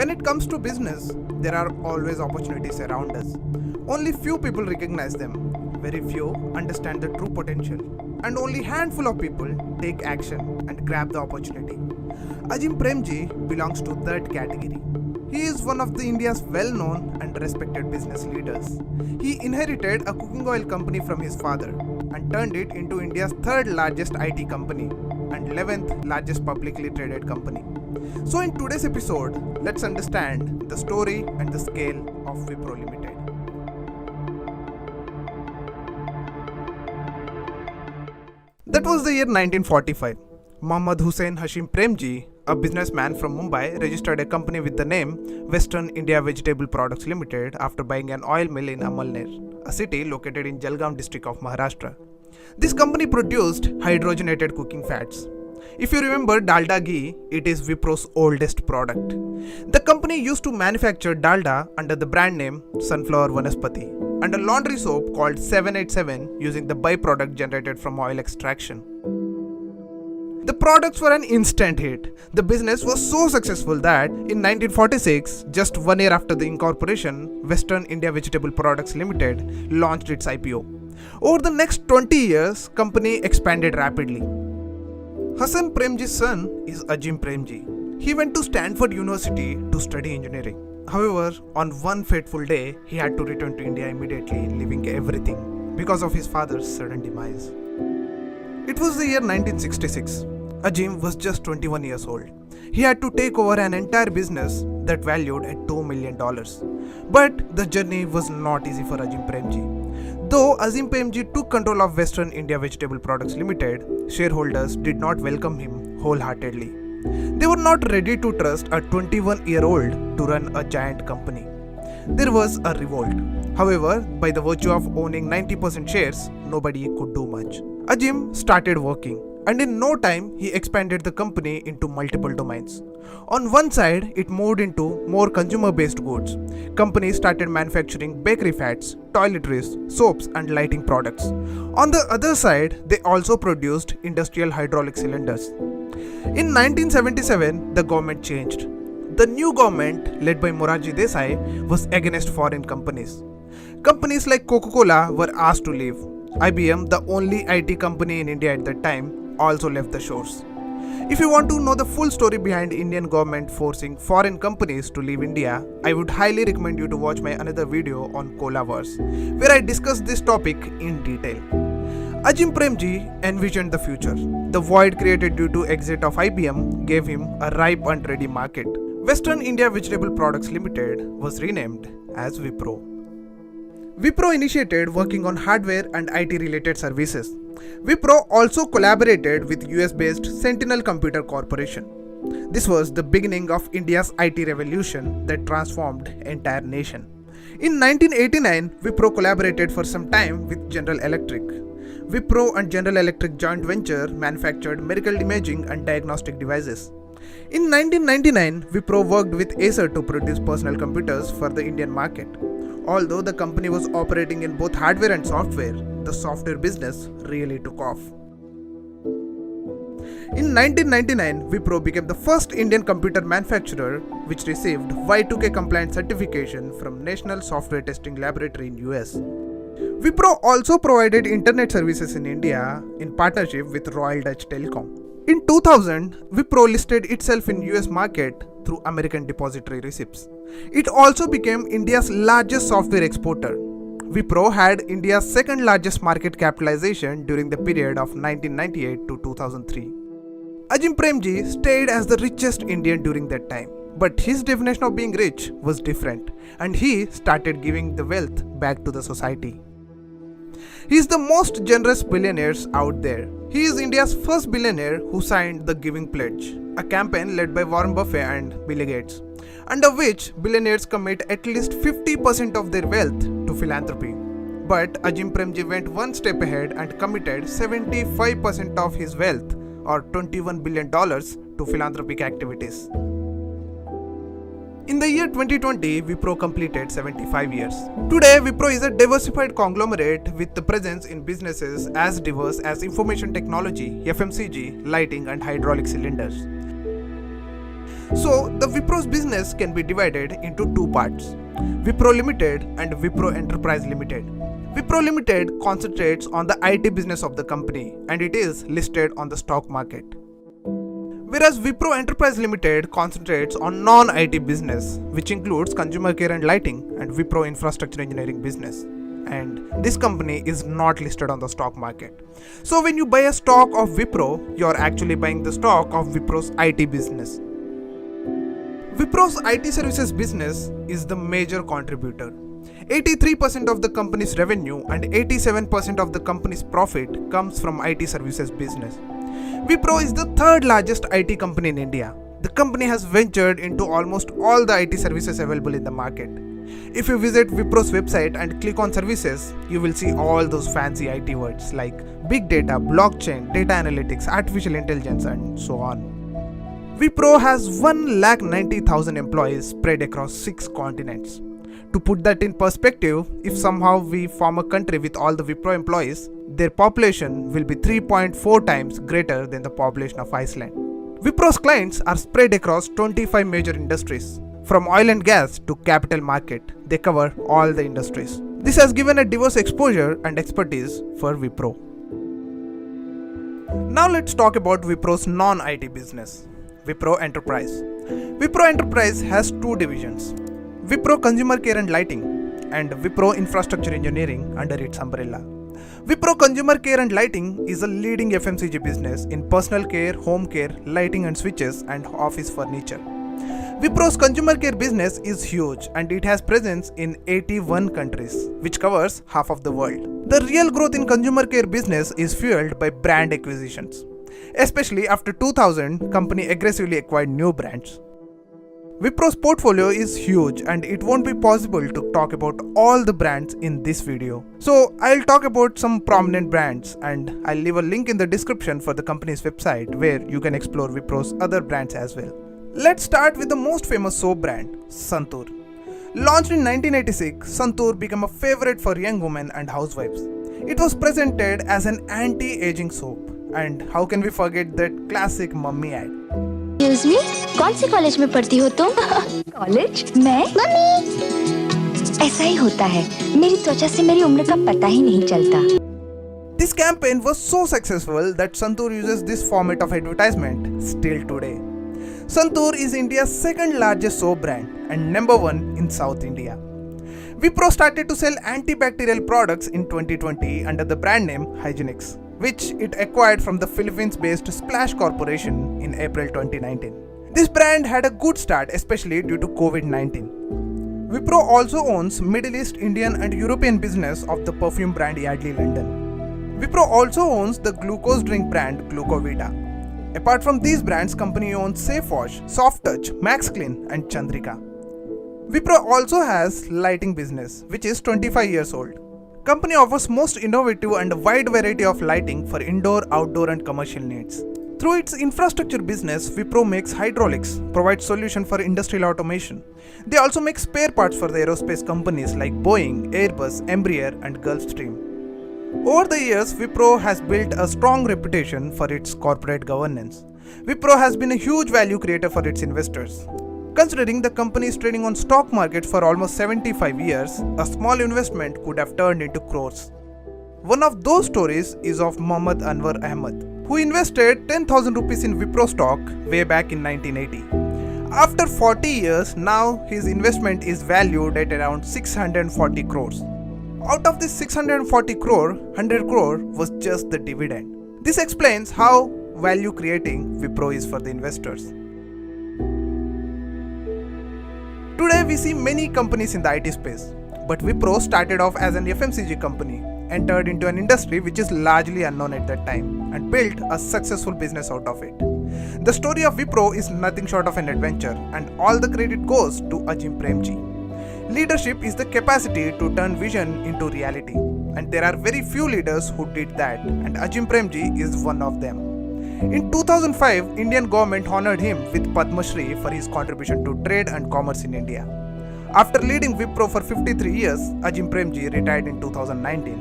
When it comes to business, there are always opportunities around us. Only few people recognize them. Very few understand the true potential. And only handful of people take action and grab the opportunity. Azim Premji belongs to that category. He is one of the India's well-known and respected business leaders. He inherited a cooking oil company from his father and turned it into India's third largest IT company and 11th largest publicly traded company. So in today's episode, let's understand the story and the scale of Wipro Limited. That was the year 1945. Muhammad Hussain Hashim Premji, a businessman from Mumbai, registered a company with the name Western India Vegetable Products Limited after buying an oil mill in Amalner, a city located in Jalgaon district of Maharashtra. This company produced hydrogenated cooking fats. If you remember dalda ghee, it is Wipro's oldest product. The company used to manufacture dalda under the brand name Sunflower Vanaspati and a laundry soap called 787 using the byproduct generated from oil extraction. The products were an instant hit. The business was so successful that in 1946, just 1 year after the incorporation, Western India Vegetable Products Limited launched its IPO. Over the next 20 years, company expanded rapidly. Hassan Premji's son is Azim Premji. He went to Stanford University to study engineering. However, on one fateful day, he had to return to India immediately, leaving everything because of his father's sudden demise. It was the year 1966. Azim was just 21 years old. He had to take over an entire business that valued at $2 million. But the journey was not easy for Azim Premji. Though Azim Premji took control of Western India Vegetable Products Limited, shareholders did not welcome him wholeheartedly. They were not ready to trust a 21-year-old to run a giant company. There was a revolt. However, by the virtue of owning 90% shares, nobody could do much. Azim started working, and in no time he expanded the company into multiple domains. On one side, it moved into more consumer-based goods. Companies started manufacturing bakery fats, toiletries, soaps and lighting products. On the other side, they also produced industrial hydraulic cylinders. In 1977, the government changed. The new government, led by Morarji Desai, was against foreign companies. Companies like Coca-Cola were asked to leave. IBM, the only IT company in India at that time, also left the shores. If you want to know the full story behind Indian government forcing foreign companies to leave India, I would highly recommend you to watch my another video on Cola Wars, where I discuss this topic in detail. Azim Premji envisioned the future. The void created due to exit of IBM gave him a ripe and ready market. Western India Vegetable Products Limited was renamed as Wipro. Wipro initiated working on hardware and IT related services. Wipro also collaborated with US-based Sentinel Computer Corporation. This was the beginning of India's IT revolution that transformed entire nation. In 1989, Wipro collaborated for some time with General Electric. Wipro and General Electric joint venture manufactured medical imaging and diagnostic devices. In 1999, Wipro worked with Acer to produce personal computers for the Indian market. Although the company was operating in both hardware and software, the software business really took off. In 1999, Wipro became the first Indian computer manufacturer which received Y2K compliant certification from National Software Testing Laboratory in US. Wipro also provided internet services in India in partnership with Royal Dutch Telecom. In 2000, Wipro listed itself in US market through American Depository Receipts. It also became India's largest software exporter. Wipro had India's second largest market capitalization during the period of 1998 to 2003. Azim Premji stayed as the richest Indian during that time. But his definition of being rich was different, and he started giving the wealth back to the society. He is the most generous billionaire out there. He is India's first billionaire who signed the Giving Pledge, a campaign led by Warren Buffett and Bill Gates, under which billionaires commit at least 50% of their wealth to philanthropy. But Azim Premji went one step ahead and committed 75% of his wealth, or $21 billion, to philanthropic activities. In the year 2020, Wipro completed 75 years. Today, Wipro is a diversified conglomerate with the presence in businesses as diverse as information technology, FMCG, lighting and hydraulic cylinders. So the Wipro's business can be divided into two parts: Wipro Limited and Wipro Enterprise Limited. Wipro Limited concentrates on the IT business of the company and it is listed on the stock market. Whereas Wipro Enterprise Limited concentrates on non-IT business, which includes consumer care and lighting and Wipro Infrastructure Engineering business. And this company is not listed on the stock market. So when you buy a stock of Wipro, you are actually buying the stock of Wipro's IT business. Wipro's IT services business is the major contributor. 83% of the company's revenue and 87% of the company's profit comes from IT services business. Wipro is the third largest IT company in India. The company has ventured into almost all the IT services available in the market. If you visit Wipro's website and click on services, you will see all those fancy IT words like big data, blockchain, data analytics, artificial intelligence, and so on. Wipro has 190,000 employees spread across 6 continents. To put that in perspective, if somehow we form a country with all the Wipro employees, their population will be 3.4 times greater than the population of Iceland. Wipro's clients are spread across 25 major industries. From oil and gas to capital market, they cover all the industries. This has given a diverse exposure and expertise for Wipro. Now let's talk about Wipro's non-IT business, Wipro Enterprise. Wipro Enterprise has two divisions: Wipro Consumer Care and Lighting and Wipro Infrastructure Engineering under its umbrella. Wipro Consumer Care and Lighting is a leading FMCG business in personal care, home care, lighting and switches, and office furniture. Wipro's consumer care business is huge and it has presence in 81 countries, which covers half of the world. The real growth in consumer care business is fueled by brand acquisitions. Especially after 2000, company aggressively acquired new brands. Wipro's portfolio is huge and it won't be possible to talk about all the brands in this video. So I'll talk about some prominent brands and I'll leave a link in the description for the company's website where you can explore Wipro's other brands as well. Let's start with the most famous soap brand, Santoor. Launched in 1986, Santoor became a favorite for young women and housewives. It was presented as an anti-aging soap. And how can we forget that classic mummy ad? Excuse me, कौन से college में पढ़ती हो तुम? College? मैं? Mummy. ऐसा ही होता है। मेरी त्वचा से मेरी उम्र का पता ही नहीं चलता। This campaign was so successful that Santoor uses this format of advertisement still today. Santoor is India's second largest soap brand and number 1 in South India. Wipro started to sell antibacterial products in 2020 under the brand name Hygienix, which it acquired from the Philippines-based Splash Corporation in April 2019. This brand had a good start, especially due to COVID-19. Wipro also owns Middle East, Indian and European business of the perfume brand Yardley London. Wipro also owns the glucose drink brand Glucovita. Apart from these brands, company owns Safe Wash, Soft Touch, Max Clean and Chandrika. Wipro also has lighting business, which is 25 years old. Company offers most innovative and wide variety of lighting for indoor, outdoor and commercial needs. Through its infrastructure business, Wipro makes hydraulics, provides solution for industrial automation. They also make spare parts for the aerospace companies like Boeing, Airbus, Embraer and Gulfstream. Over the years, Wipro has built a strong reputation for its corporate governance. Wipro has been a huge value creator for its investors. Considering the company is trading on stock market for almost 75 years, a small investment could have turned into crores. One of those stories is of Muhammad Anwar Ahmed, who invested 10,000 rupees in Wipro stock way back in 1980. After 40 years, now his investment is valued at around 640 crores. Out of this 640 crore, 100 crore was just the dividend. This explains how value creating Wipro is for the investors. Today we see many companies in the IT space, but Wipro started off as an FMCG company, entered into an industry which is largely unknown at that time, and built a successful business out of it. The story of Wipro is nothing short of an adventure, and all the credit goes to Azim Premji. Leadership is the capacity to turn vision into reality, and there are very few leaders who did that, and Azim Premji is one of them. In 2005, Indian government honored him with Padma Shri for his contribution to trade and commerce in India. After leading Wipro for 53 years, Azim Premji retired in 2019,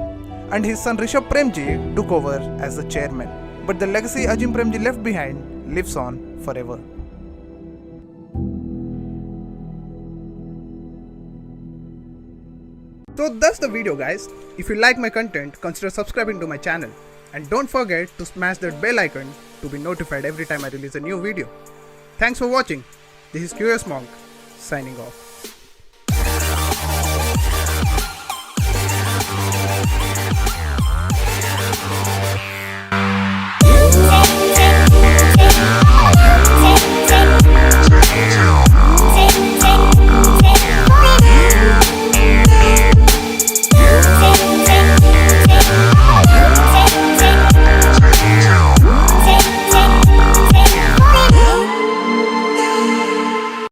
and his son Rishabh Premji took over as the chairman. But the legacy Azim Premji left behind lives on forever. So that's the video, guys. If you like my content, consider subscribing to my channel. And don't forget to smash that bell icon to be notified every time I release a new video. Thanks for watching. This is Curious Monk, signing off.